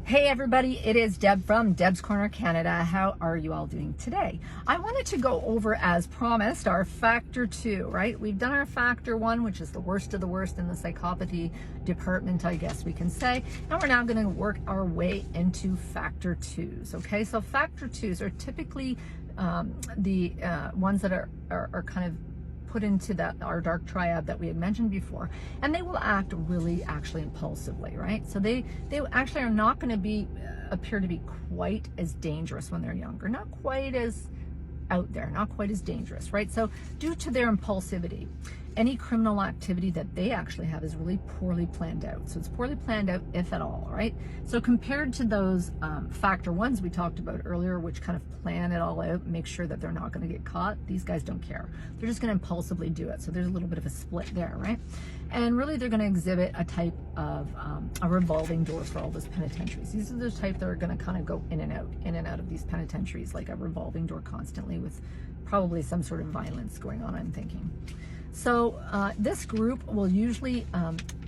Hey everybody, it is Deb from Deb's Corner Canada. How are you all doing today? I wanted to go over, as promised, our factor 2, right? We've done our factor 1, which is the worst of the worst in the psychopathy department, I guess we can say. And we're now going to work our way into factor 2s, okay? So factor 2s are typically the ones that are kind of put into our dark triad that we had mentioned before, and they will act really actually impulsively, right? So they actually are not going to appear to be quite as dangerous when they're younger, not quite as out there, not quite as dangerous, right? So due to their impulsivity, any criminal activity that they actually have is really poorly planned out. So it's poorly planned out, if at all, right? So compared to those factor 1s we talked about earlier, which kind of plan it all out, make sure that they're not going to get caught, these guys don't care. They're just going to impulsively do it. So there's a little bit of a split there, right? And really they're going to exhibit a type of a revolving door for all those penitentiaries. These are the type that are going to kind of go in and out of these penitentiaries, like a revolving door constantly, with probably some sort of violence going on, I'm thinking. So this group will usually,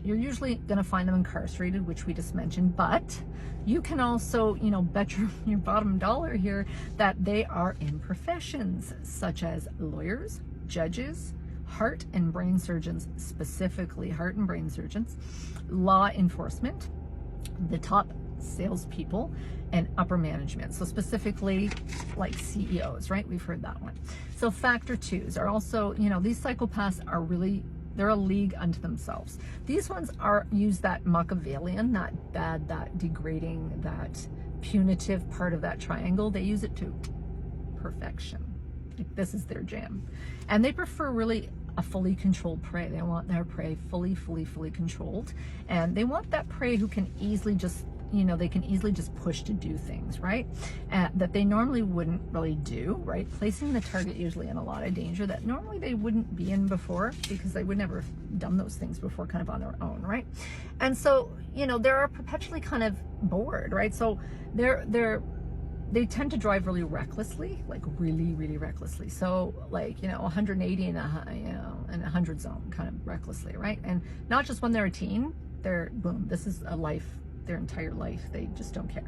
you're usually going to find them incarcerated, which we just mentioned, but you can also, bet your bottom dollar here that they are in professions such as lawyers, judges, heart and brain surgeons, specifically heart and brain surgeons, law enforcement, the top salespeople, and upper management. So specifically like CEOs, right? We've heard that one. So factor 2s are also, these psychopaths are really, they're a league unto themselves. These ones use that Machiavellian, that bad, that degrading, that punitive part of that triangle. They use it to perfection. Like, this is their jam. And they prefer really a fully controlled prey. They want their prey fully controlled. And they want that prey who can easily just, they can easily just push to do things, right? That they normally wouldn't really do, right? Placing the target usually in a lot of danger that normally they wouldn't be in before, because they would never have done those things before kind of on their own, right? And so, they're perpetually kind of bored, right? So they tend to drive really recklessly, like really recklessly. So like, 180 in a 100 zone kind of recklessly, right? And not just when they're a teen, boom, this is a life, their entire life. They just don't care.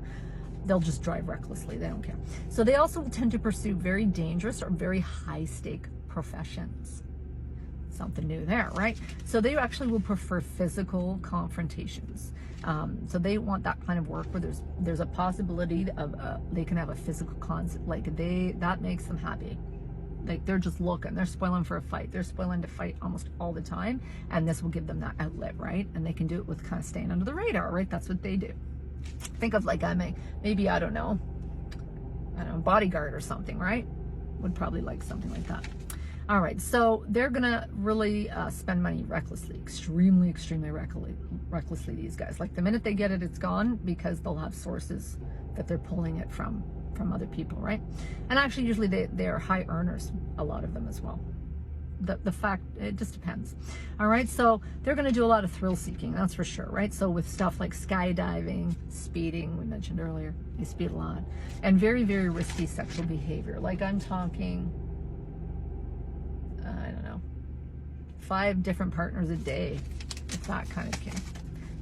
They'll just drive recklessly. They don't care. So they also will tend to pursue very dangerous or very high stake professions. Something new there, right? So they actually will prefer physical confrontations. So they want that kind of work where there's a possibility of they can have a physical that makes them happy. Like, they're just looking, they're spoiling for a fight. They're spoiling to fight almost all the time, and this will give them that outlet, right? And they can do it with kind of staying under the radar, right? That's what they do. Think of like maybe I don't know, bodyguard or something, right? Would probably like something like that. All right, so they're gonna really spend money recklessly, extremely recklessly, these guys. Like, the minute they get it, it's gone, because they'll have sources that they're pulling it from other people, right? And actually, usually they are high earners, a lot of them as well. The fact, it just depends. All right, so they're gonna do a lot of thrill seeking, that's for sure, right? So with stuff like skydiving, speeding, we mentioned earlier, they speed a lot, and very risky sexual behavior. Like, I'm talking, I don't know, 5 different partners a day, if that kind of thing.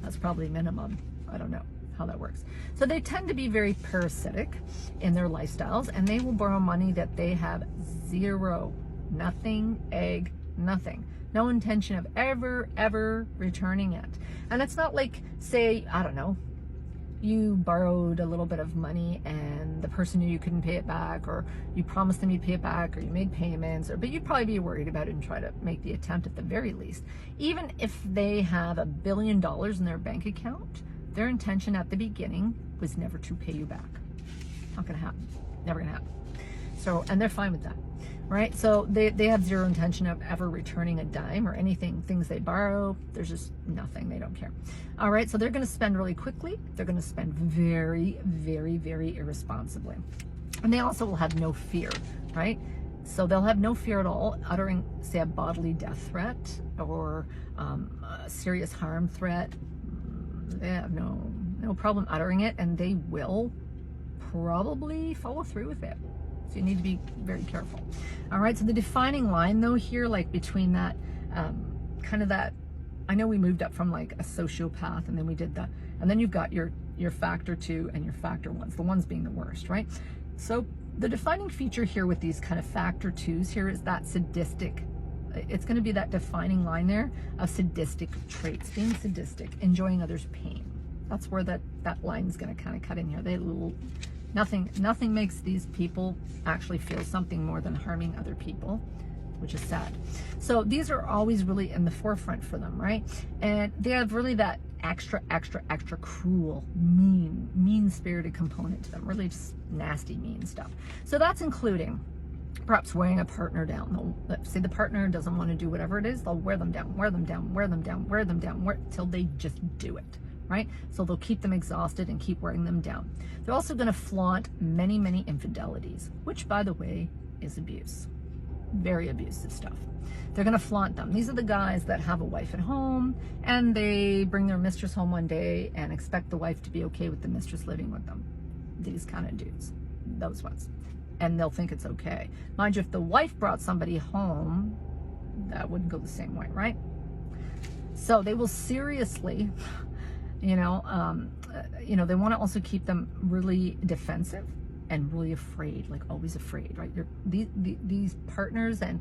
That's probably minimum. I don't know how that works. So they tend to be very parasitic in their lifestyles, and they will borrow money that they have nothing, nothing. No intention of ever returning it. And it's not like, say, I don't know, you borrowed a little bit of money and the person knew you couldn't pay it back, or you promised them you'd pay it back, or you made payments, but you'd probably be worried about it and try to make the attempt at the very least. Even if they have $1 billion in their bank account, their intention at the beginning was never to pay you back. Not gonna happen. Never gonna happen. So, and they're fine with that, right? So they have zero intention of ever returning a dime or anything, things they borrow. There's just nothing. They don't care. All right, so they're gonna spend really quickly. They're gonna spend very irresponsibly. And they also will have no fear, right? So they'll have no fear at all uttering, say, a bodily death threat or a serious harm threat. They have no problem uttering it, and they will probably follow through with it. So you need to be very careful. All right, so the defining line though here, like between that kind of that, I know we moved up from like a sociopath, and then we did the And then you've got your factor 2 and your factor 1s, the ones being the worst, right? So the defining feature here with these kind of factor 2s here is that sadistic. It's going to be that defining line there of sadistic traits, being sadistic, enjoying others' pain. That's where that line is going to kind of cut in here. Nothing makes these people actually feel something more than harming other people, which is sad. So these are always really in the forefront for them, right? And they have really that extra cruel, mean-spirited component to them, really just nasty, mean stuff. So that's including perhaps wearing a partner down. Let's say the partner doesn't want to do whatever it is, they'll wear them down, till they just do it, right? So they'll keep them exhausted and keep wearing them down. They're also going to flaunt many infidelities, which, by the way, is abuse. Very abusive stuff. They're going to flaunt them. These are the guys that have a wife at home and they bring their mistress home one day and expect the wife to be okay with the mistress living with them. These kind of dudes, those ones. And they'll think it's okay. Mind you, if the wife brought somebody home, that wouldn't go the same way, right? So they will seriously, they want to also keep them really defensive and really afraid, like always afraid, right? These partners and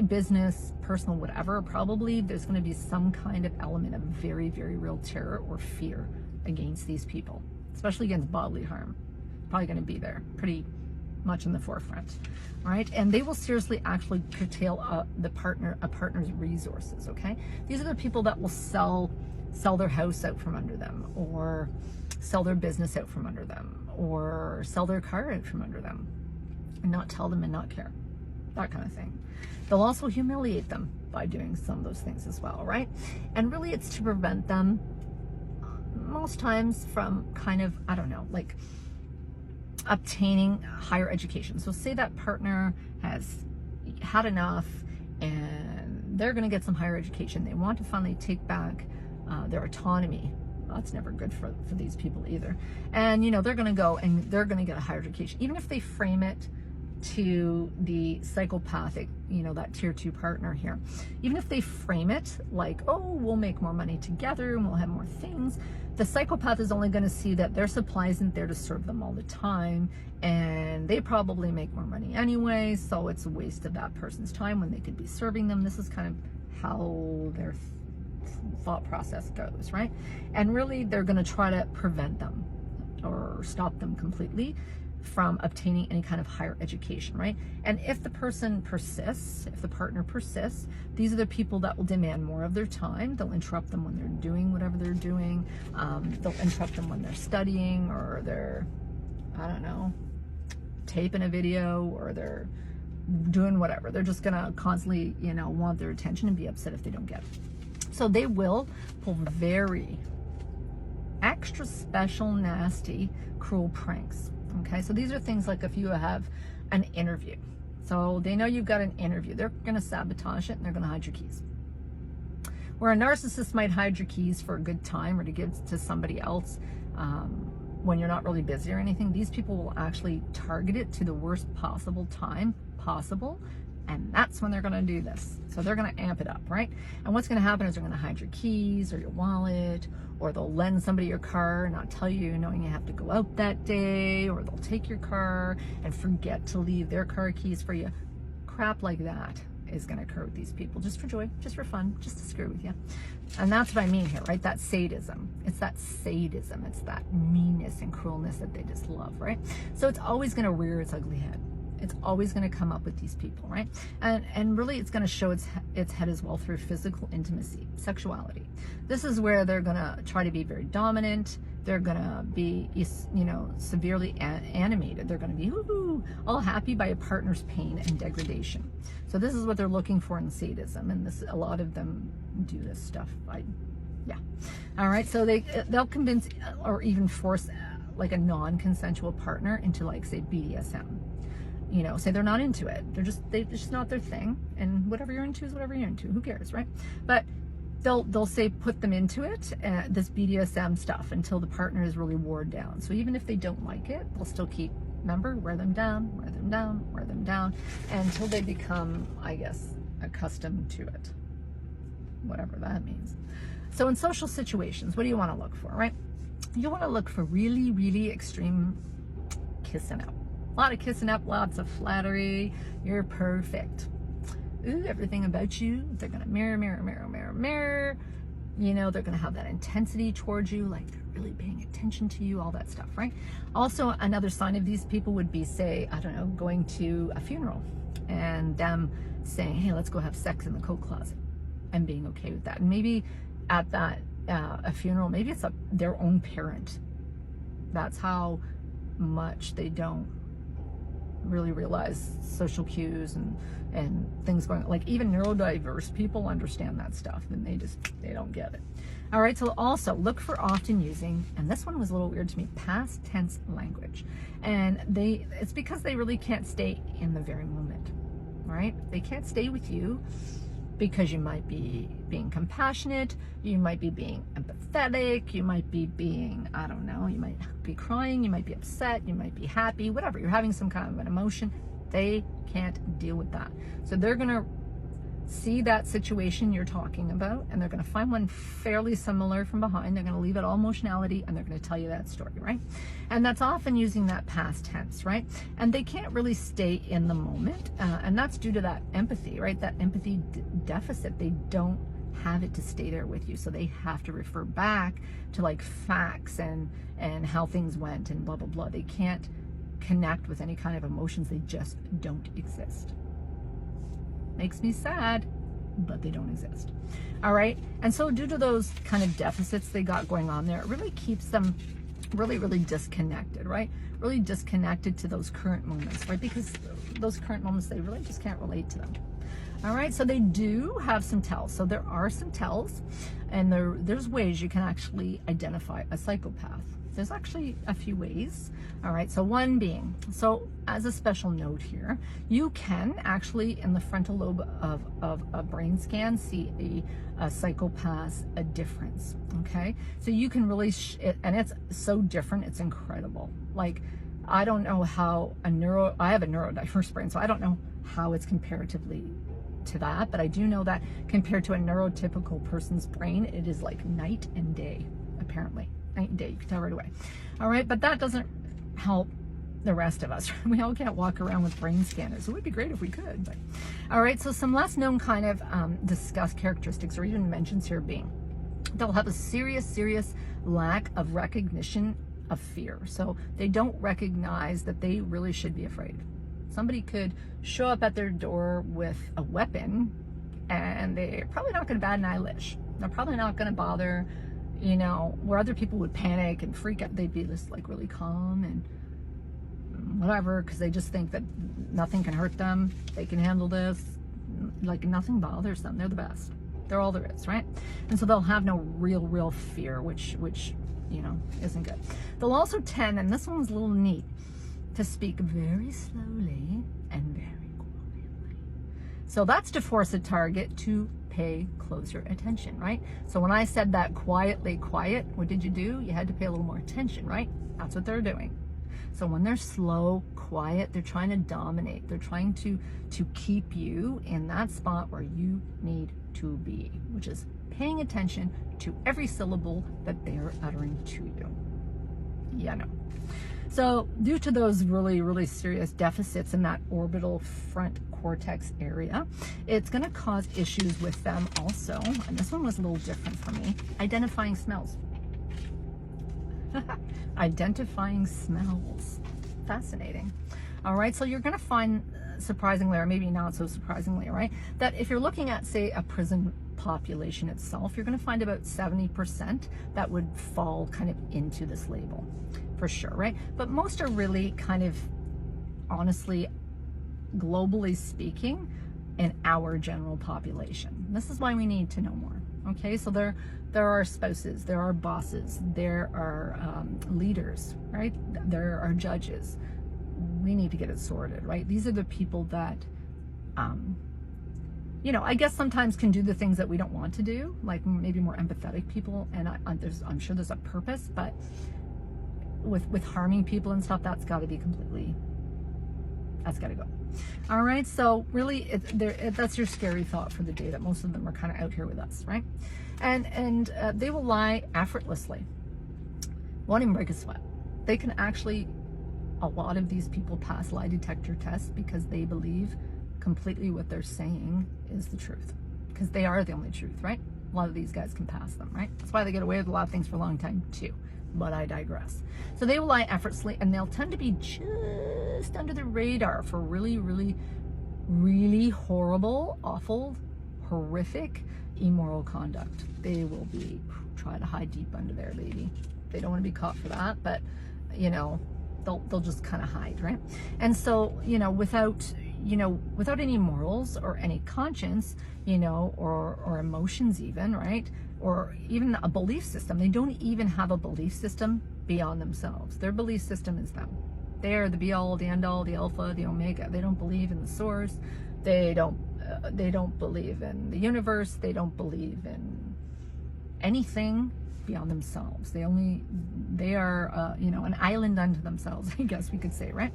business, personal, whatever, probably there's going to be some kind of element of very real terror or fear against these people, especially against bodily harm. Probably going to be there pretty much in the forefront, right? And they will seriously actually curtail a partner's resources. Okay, these are the people that will sell their house out from under them, or sell their business out from under them, or sell their car out from under them, and not tell them and not care, that kind of thing. They'll also humiliate them by doing some of those things as well, right? And really it's to prevent them most times from kind of, I don't know, like obtaining higher education. So say that partner has had enough and they're going to get some higher education. They want to finally take back their autonomy. Well, that's never good for these people either. And they're going to go and they're going to get a higher education, even if they frame it to the psychopathic, that tier 2 partner here. Even if they frame it like, oh, we'll make more money together and we'll have more things, the psychopath is only going to see that their supply isn't there to serve them all the time, and they probably make more money anyway, so it's a waste of that person's time when they could be serving them. This is kind of how their thought process goes, right? And really they're going to try to prevent them or stop them completely from obtaining any kind of higher education, right? And if the person persists, if the partner persists, these are the people that will demand more of their time. They'll interrupt them when they're doing whatever they're doing. They'll interrupt them when they're studying, or they're, I don't know, taping a video, or they're doing whatever. They're just gonna constantly, want their attention and be upset if they don't get it. So they will pull very extra special, nasty, cruel pranks. Okay, so these are things like if you have an interview. So they know you've got an interview. They're going to sabotage it and they're going to hide your keys. Where a narcissist might hide your keys for a good time or to give to somebody else when you're not really busy or anything, these people will actually target it to the worst possible time possible. And that's when they're going to do this. So they're going to amp it up, right? And what's going to happen is they're going to hide your keys or your wallet, or they'll lend somebody your car and not tell you, knowing you have to go out that day, or they'll take your car and forget to leave their car keys for you. Crap like that is going to occur with these people, just for joy, just for fun, just to screw with you. And that's what I mean here, right? That sadism. It's that sadism. It's that meanness and cruelness that they just love, right? So it's always going to rear its ugly head. It's always going to come up with these people, right? And really it's going to show its head as well through physical intimacy, sexuality. This is where they're going to try to be very dominant. They're going to be, severely animated. They're going to be all happy by a partner's pain and degradation. So this is what they're looking for in sadism, and a lot of them do this stuff. All right, so they'll convince or even force like a non-consensual partner into, like, say, BDSM. Say they're not into it. They're just not their thing. And whatever you're into is whatever you're into. Who cares, right? But they'll say put them into it, this BDSM stuff, until the partner is really worn down. So even if they don't like it, they'll still keep, remember, wear them down, wear them down, wear them down, until they become, I guess, accustomed to it. Whatever that means. So in social situations, what do you want to look for, right? You want to look for really, really extreme kissing up. A lot of kissing up, lots of flattery. You're perfect. Ooh, everything about you. They're going to mirror, mirror, mirror, mirror, mirror. You know, they're going to have that intensity towards you, like they're really paying attention to you, all that stuff, right? Also, another sign of these people would be, say, I don't know, going to a funeral and them saying, hey, let's go have sex in the coat closet, and being okay with that. And maybe at that a funeral, maybe it's their own parent. That's how much they don't really realize social cues and things going on. Like even neurodiverse people understand that stuff, and they don't get it. All right, so also look for often using, and this one was a little weird to me, past tense language. And it's because they really can't stay in the very moment, right? They can't stay with you because you might be being compassionate, you might be being empathetic, you might be being, I don't know, you might be crying, you might be upset, you might be happy, whatever. You're having some kind of an emotion. They can't deal with that. So they're gonna see that situation you're talking about, and they're gonna find one fairly similar from behind. They're gonna leave it all emotionality, and they're gonna tell you that story, right? And that's often using that past tense, right? And they can't really stay in the moment, and that's due to that empathy, right? That empathy deficit. They don't have it to stay there with you, so they have to refer back to like facts and how things went and blah blah blah. They can't connect with any kind of emotions. They just don't exist. Makes me sad, but they don't exist. All right, and so due to those kind of deficits they got going on there, it really keeps them really disconnected, right? Really disconnected to those current moments, right? Because those current moments, they really just can't relate to them. All right, so they do have some tells. So there are some tells, and there's ways you can actually identify a psychopath. There's actually a few ways. All right, so one being, so as a special note here, you can actually in the frontal lobe of a brain scan see a psychopath, a difference, okay? So you can really, and it's so different, it's incredible. Like, I don't know how I have a neurodiverse brain, so I don't know how it's comparatively to that, but I do know that compared to a neurotypical person's brain, it is like night and day, apparently. Night and day, you can tell right away. All right, but that doesn't help the rest of us. We all can't walk around with brain scanners. It would be great if we could, but all right. So some less known kind of discussed characteristics or even mentions here being they'll have a serious lack of recognition of fear. So they don't recognize that they really should be afraid. Somebody could show up at their door with a weapon and they're probably not going to bat an eyelash. They're probably not going to bother. You know, where other people would panic and freak out, they'd be just like really calm and whatever, because they just think that nothing can hurt them. They can handle this. Like nothing bothers them. They're the best. They're all there is, right? And so they'll have no real fear, which you know isn't good. They'll also tend, and this one's a little neat, to speak very slowly and very quietly. So that's to force a target to pay closer attention, right? So when I said that quietly quiet, what did you do? You had to pay a little more attention, right? That's what they're doing. So when they're slow, quiet, they're trying to dominate. They're trying to keep you in that spot where you need to be, which is paying attention to every syllable that they're uttering to you. Yeah, no. So due to those really serious deficits in that orbital front cortex area, it's going to cause issues with them also. And this one was a little different for me. Identifying smells. Identifying smells. Fascinating. All right, so you're going to find, surprisingly, or maybe not so surprisingly, right, that if you're looking at, say, a prison population itself, you're going to find about 70% that would fall kind of into this label, for sure, right? But most are really kind of, honestly, globally speaking, in our general population. This is why we need to know more. Okay, so there are spouses, there are bosses, there are leaders, right? There are judges. We need to get it sorted, right? These are the people that, you know, I guess sometimes can do the things that we don't want to do, like maybe more empathetic people. And I'm sure there's a purpose, but with harming people and stuff, that's got to be completely, that's got to go. All right, so really, that's your scary thought for the day, that most of them are kind of out here with us, right? And they will lie effortlessly. won't even break a sweat. They can actually, a lot of these people pass lie detector tests because they believe completely what they're saying is the truth, because they are the only truth, right? A lot of these guys can pass them, right? That's why they get away with a lot of things for a long time too, but I digress. So they will lie effortlessly, and they'll tend to be just under the radar for really, really, really horrible, awful, horrific, immoral conduct. They will be try to hide deep under there, baby. They don't want to be caught for that, but you know, they'll just kind of hide, right? And so, you know, without any morals or any conscience, you know, or emotions even, right? Or even a belief system. They don't even have a belief system beyond themselves. Their belief system is them. They are the be all, the end all, the alpha, the omega. They don't believe in the source. They don't believe in the universe. They don't believe in anything beyond themselves. They are, you know, an island unto themselves, I guess we could say, right?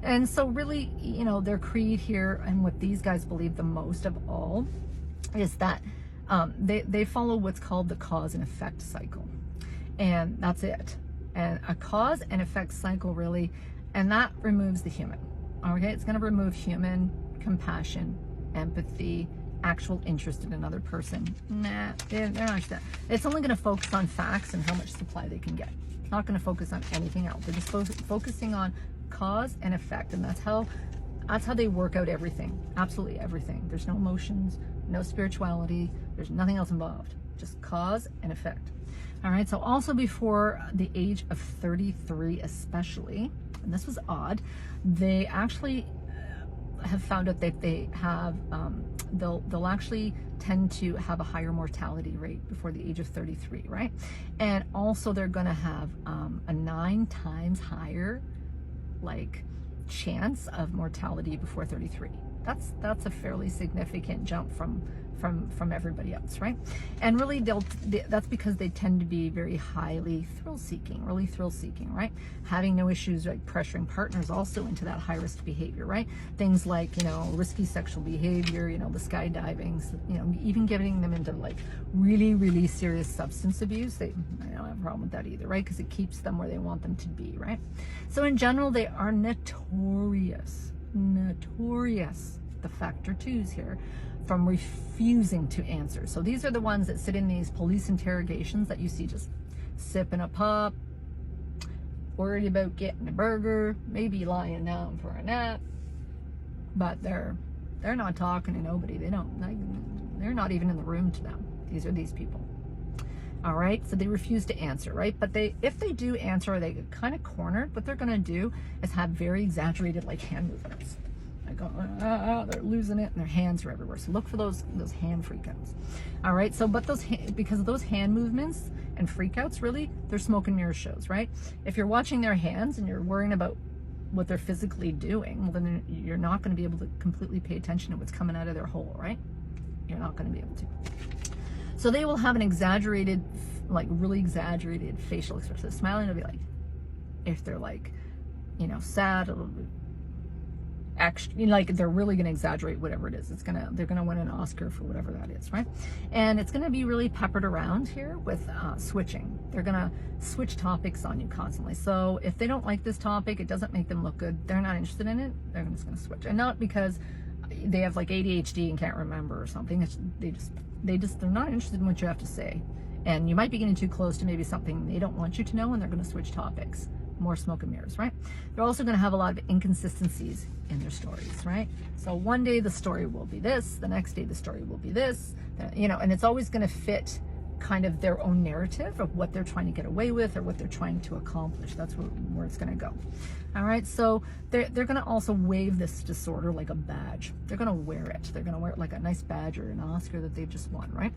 And so really, you know, their creed here, and what these guys believe the most of all, is that they follow what's called the cause and effect cycle. And that's it. And a cause and effect cycle, really, and that removes the human. Okay, it's going to remove human compassion, empathy, actual interest in another person. Nah, they're not that. It's only going to focus on facts and how much supply they can get. It's not going to focus on anything else. They're just focusing on cause and effect, and that's how they work out everything. Absolutely everything. There's no emotions, no spirituality. There's nothing else involved. Just cause and effect. All right. So also before the age of 33, especially, and this was odd, they actually have found out that they have they'll actually tend to have a higher mortality rate before the age of 33, right? And also they're going to have a 9 times higher like chance of mortality before 33. That's a fairly significant jump from everybody else, right? And really that's because they tend to be very highly really thrill seeking, right? Having no issues like pressuring partners also into that high risk behavior, right? Things like, you know, risky sexual behavior, you know, the skydiving, you know, even getting them into like really, really serious substance abuse. I don't have a problem with that either, right? Because it keeps them where they want them to be, right? So in general, they are notorious, the factor twos here, from refusing to answer. So these are the ones that sit in these police interrogations that you see just sipping a pup, worried about getting a burger, maybe lying down for a nap, but they're not talking to nobody. They're not even in the room to them. These are these people. All right, so they refuse to answer, right? But if they do answer, or they get kind of cornered, what they're going to do is have very exaggerated like hand movements. They're losing it, and their hands are everywhere. So look for those hand freakouts. All right. So, but because of those hand movements and freakouts, really, they're smoke and mirror shows, right? If you're watching their hands and you're worrying about what they're physically doing, well, then you're not going to be able to completely pay attention to what's coming out of their hole, right? You're not going to be able to. So they will have an exaggerated, like really exaggerated facial expression. Smiling will be like, if they're like, you know, sad, it'll be actually, like, they're really going to exaggerate whatever it is. They're gonna win an Oscar for whatever that is, right? And it's going to be really peppered around here with switching. They're going to switch topics on you constantly. So if they don't like this topic, it doesn't make them look good, they're not interested in it, they're just going to switch. And not because they have like ADHD and can't remember or something. They're not interested in what you have to say. And you might be getting too close to maybe something they don't want you to know, and they're going to switch topics. More smoke and mirrors, right? They're also going to have a lot of inconsistencies in their stories, right? So one day the story will be this, the next day the story will be this, you know, and it's always going to fit kind of their own narrative of what they're trying to get away with or what they're trying to accomplish. That's where it's going to go. All right, so they're going to also wave this disorder like a badge. They're going to wear it. They're going to wear it like a nice badge or an Oscar that they've just won, right?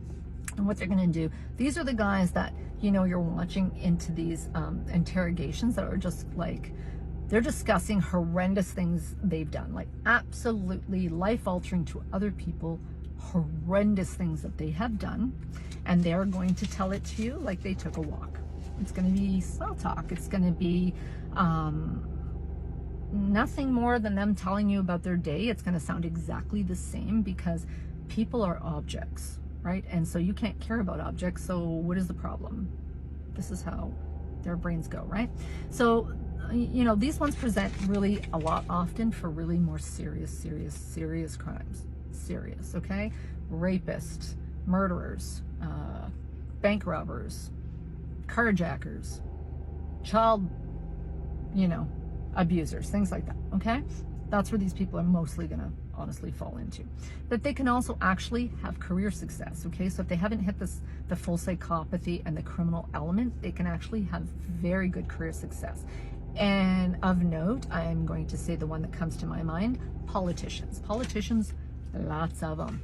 And what they're going to do, these are the guys that, you know, you're watching into these interrogations that are just like, they're discussing horrendous things they've done, like absolutely life-altering to other people, horrendous things that they have done, and they're going to tell it to you like they took a walk. It's going to be small talk. It's going to be nothing more than them telling you about their day. It's going to sound exactly the same because people are objects, right? And so you can't care about objects. So what is the problem? This is how their brains go, right? So, you know, these ones present really a lot often for really more serious crimes. Serious, okay? Rapists, murderers, bank robbers, carjackers, child, you know, abusers, things like that, okay? That's where these people are mostly gonna honestly fall into. But they can also actually have career success, okay? So if they haven't hit the full psychopathy and the criminal element, they can actually have very good career success. And of note, I am going to say the one that comes to my mind, politicians. Politicians, lots of them,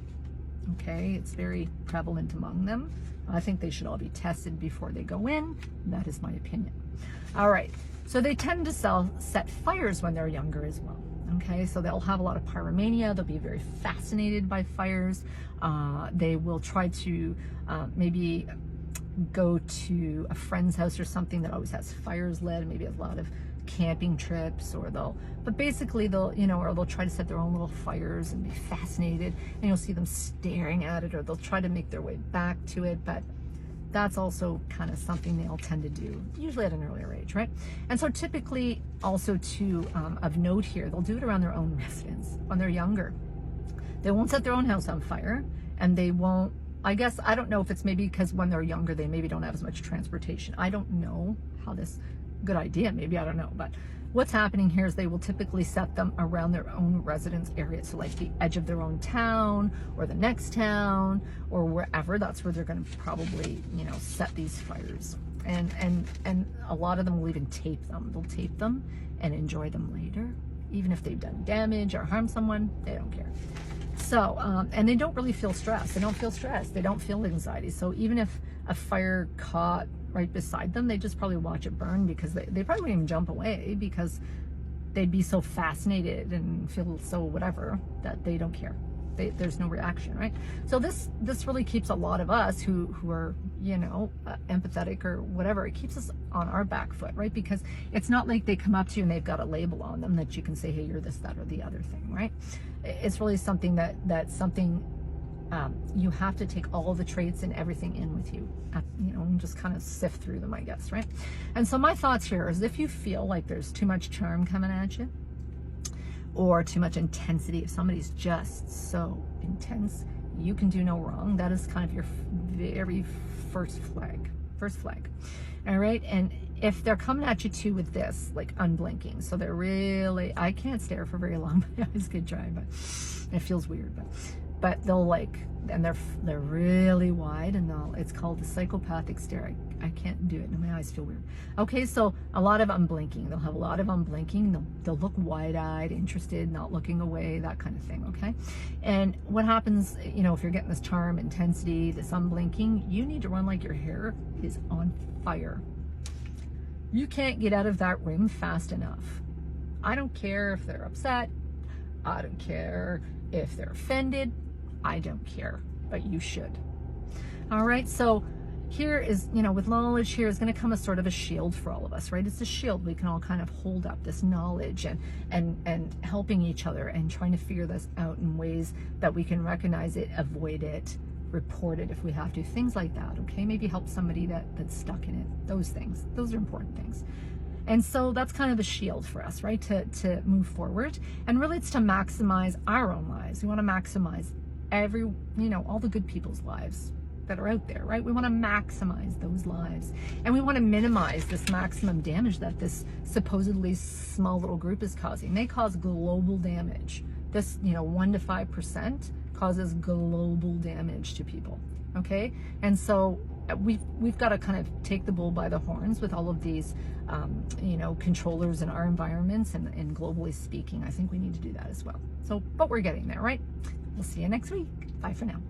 okay? It's very prevalent among them. I think they should all be tested before they go in. That is my opinion. All right, so they tend to set fires when they're younger as well. Okay, so they'll have a lot of pyromania. They'll be very fascinated by fires. They will try to maybe go to a friend's house or something that always has fires lit, maybe a lot of camping trips, or but basically they'll, you know, or they'll try to set their own little fires and be fascinated, and you'll see them staring at it, or they'll try to make their way back to it. But that's also kind of something they'll tend to do, usually at an earlier age, right? And so typically also too, of note here, they'll do it around their own residence when they're younger. They won't set their own house on fire, and they won't, I guess, I don't know if it's maybe because when they're younger, they maybe don't have as much transportation. I don't know how this, good idea, maybe, I don't know. But what's happening here is they will typically set them around their own residence area. So like the edge of their own town or the next town or wherever, that's where they're going to probably, you know, set these fires. And a lot of them will even tape them. They'll tape them and enjoy them later. Even if they've done damage or harmed someone, they don't care. So, and they don't really feel stressed. They don't feel stressed. They don't feel anxiety. So even if a fire caught right beside them, they just probably watch it burn, because they probably wouldn't even jump away, because they'd be so fascinated and feel so whatever that they don't care. There's no reaction, right? So this really keeps a lot of us who are, you know, empathetic or whatever, it keeps us on our back foot, right? Because it's not like they come up to you and they've got a label on them that you can say, hey, you're this, that, or the other thing, right? It's really something that's something you have to take all the traits and everything in with you, you know, and just kind of sift through them, I guess, right? And so my thoughts here is, if you feel like there's too much charm coming at you, or too much intensity, if somebody's just so intense, you can do no wrong. That is kind of your very first flag. All right, and if they're coming at you too with this, like unblinking, so they're really, I can't stare for very long, but I just could try, but it feels weird, but they'll like, and they're really wide, and it's called the psychopathic stare. I can't do it, and my eyes feel weird. Okay, so a lot of unblinking. They'll have a lot of unblinking. They'll look wide-eyed, interested, not looking away, that kind of thing, okay? And what happens, you know, if you're getting this charm, intensity, this unblinking, you need to run like your hair is on fire. You can't get out of that room fast enough. I don't care if they're upset. I don't care if they're offended. I don't care, but you should. All right, so here is, you know, with knowledge here is going to come a sort of a shield for all of us, right? It's a shield. We can all kind of hold up this knowledge and helping each other and trying to figure this out in ways that we can recognize it, avoid it, report it if we have to, things like that, okay? Maybe help somebody that's stuck in it. Those things, those are important things. And so that's kind of a shield for us, right? To move forward. And really it's to maximize our own lives. We want to maximize all the good people's lives that are out there, right? We want to maximize those lives, and we want to minimize this maximum damage that this supposedly small little group is causing. They cause global damage. This, 1 to 5% causes global damage to people, okay? And so we've got to kind of take the bull by the horns with all of these, controllers in our environments, and globally speaking, I think we need to do that as well. So, but we're getting there, right? We'll see you next week. Bye for now.